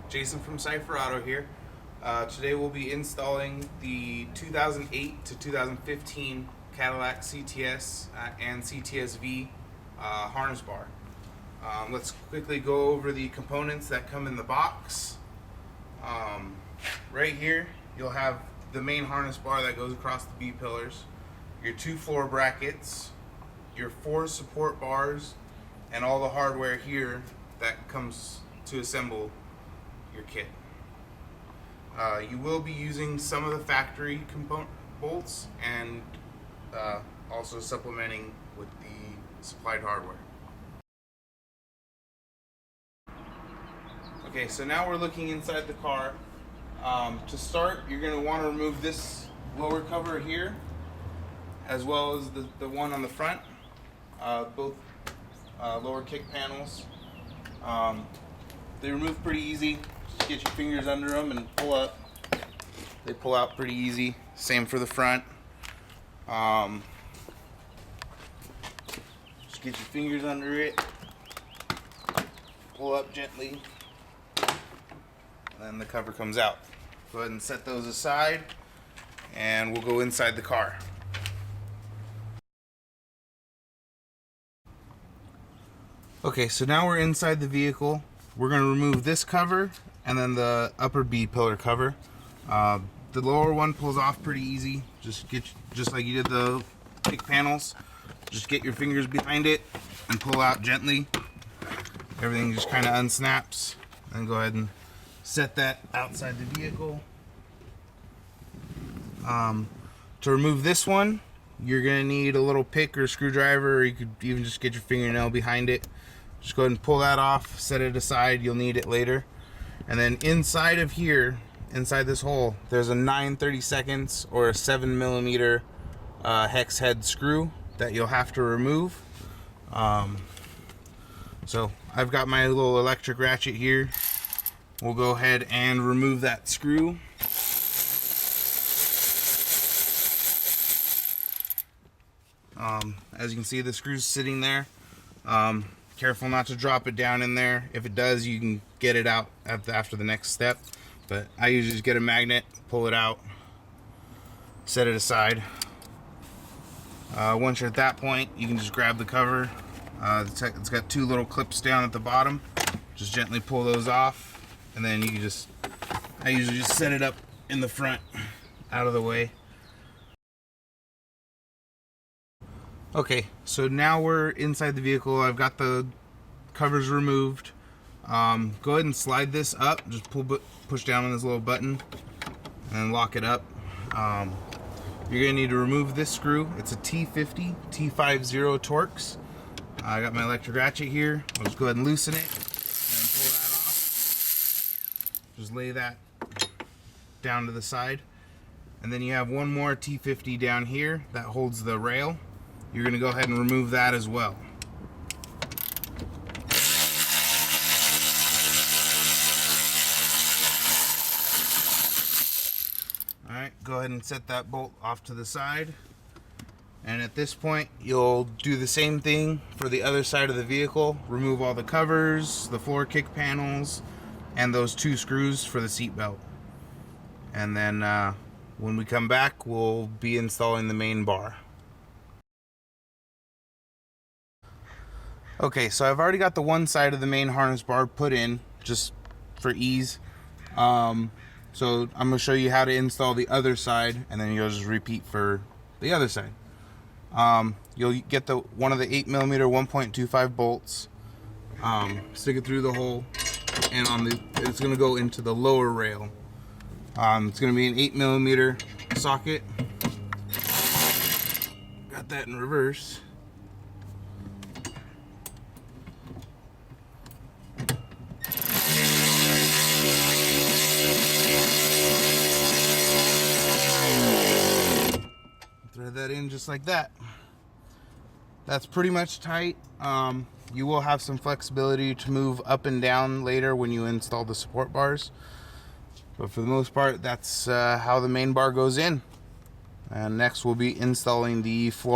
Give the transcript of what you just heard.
Jason from Cipher Auto here. Today we'll be installing the 2008 to 2015 Cadillac CTS and CTS-V harness bar. Let's quickly go over the components that come in the box. Right here you'll have the main harness bar that goes across the B pillars, your 2 floor brackets, your 4 support bars, and all the hardware here that comes to assemble your kit. You will be using some of the factory component bolts and also supplementing with the supplied hardware. Okay, so now we're looking inside the car. To start, you're going to want to remove this lower cover here, as well as the one on the front, both lower kick panels. They remove pretty easy. Just get your fingers under them and pull up. They pull out pretty easy. Same for the front. Just get your fingers under it, pull up gently, and then the cover comes out. Go ahead and set those aside, and we'll go inside the car. Okay, so now we're inside the vehicle. We're going to remove this cover and then the upper B pillar cover. The lower one pulls off pretty easy. Just like you did the kick panels. Just get your fingers behind it and pull out gently. Everything just kind of unsnaps. Then go ahead and set that outside the vehicle. To remove this one, you're going to need a little pick or screwdriver, or you could even just get your fingernail behind it. Just go ahead and pull that off, set it aside, you'll need it later. And then inside of here, inside this hole, there's a 9/32 or a 7mm hex head screw that you'll have to remove. So I've got my little electric ratchet here. We'll go ahead and remove that screw. As you can see, the screw's sitting there. Careful not to drop it down in there. If it does, you can get it out after the next step. But I usually just get a magnet, pull it out, set it aside. Once you're at that point, you can just grab the cover. It's got 2 little clips down at the bottom. Just gently pull those off, and then you can I usually just set it up in the front, out of the way. Okay, so now we're inside the vehicle. I've got the covers removed. Go ahead and slide this up. Just push down on this little button and lock it up. You're going to need to remove this screw. It's a T50 Torx. I got my electric ratchet here. I'll just go ahead and loosen it and pull that off. Just lay that down to the side. And then you have one more T50 down here that holds the rail. You're going to go ahead and remove that as well. Alright, go ahead and set that bolt off to the side. And at this point, you'll do the same thing for the other side of the vehicle. Remove all the covers, the floor kick panels, and those 2 screws for the seat belt. And then when we come back, we'll be installing the main bar. Okay, so I've already got the one side of the main harness bar put in, just for ease. So I'm going to show you how to install the other side, and then you'll just repeat for the other side. You'll get one of the 8mm 1.25 bolts, stick it through the hole, and it's going to go into the lower rail. It's going to be an 8mm socket. Got that in reverse. Thread that in just like that. That's pretty much tight. You will have some flexibility to move up and down later when you install the support bars, but for the most part, that's how the main bar goes in. And next we'll be installing the floor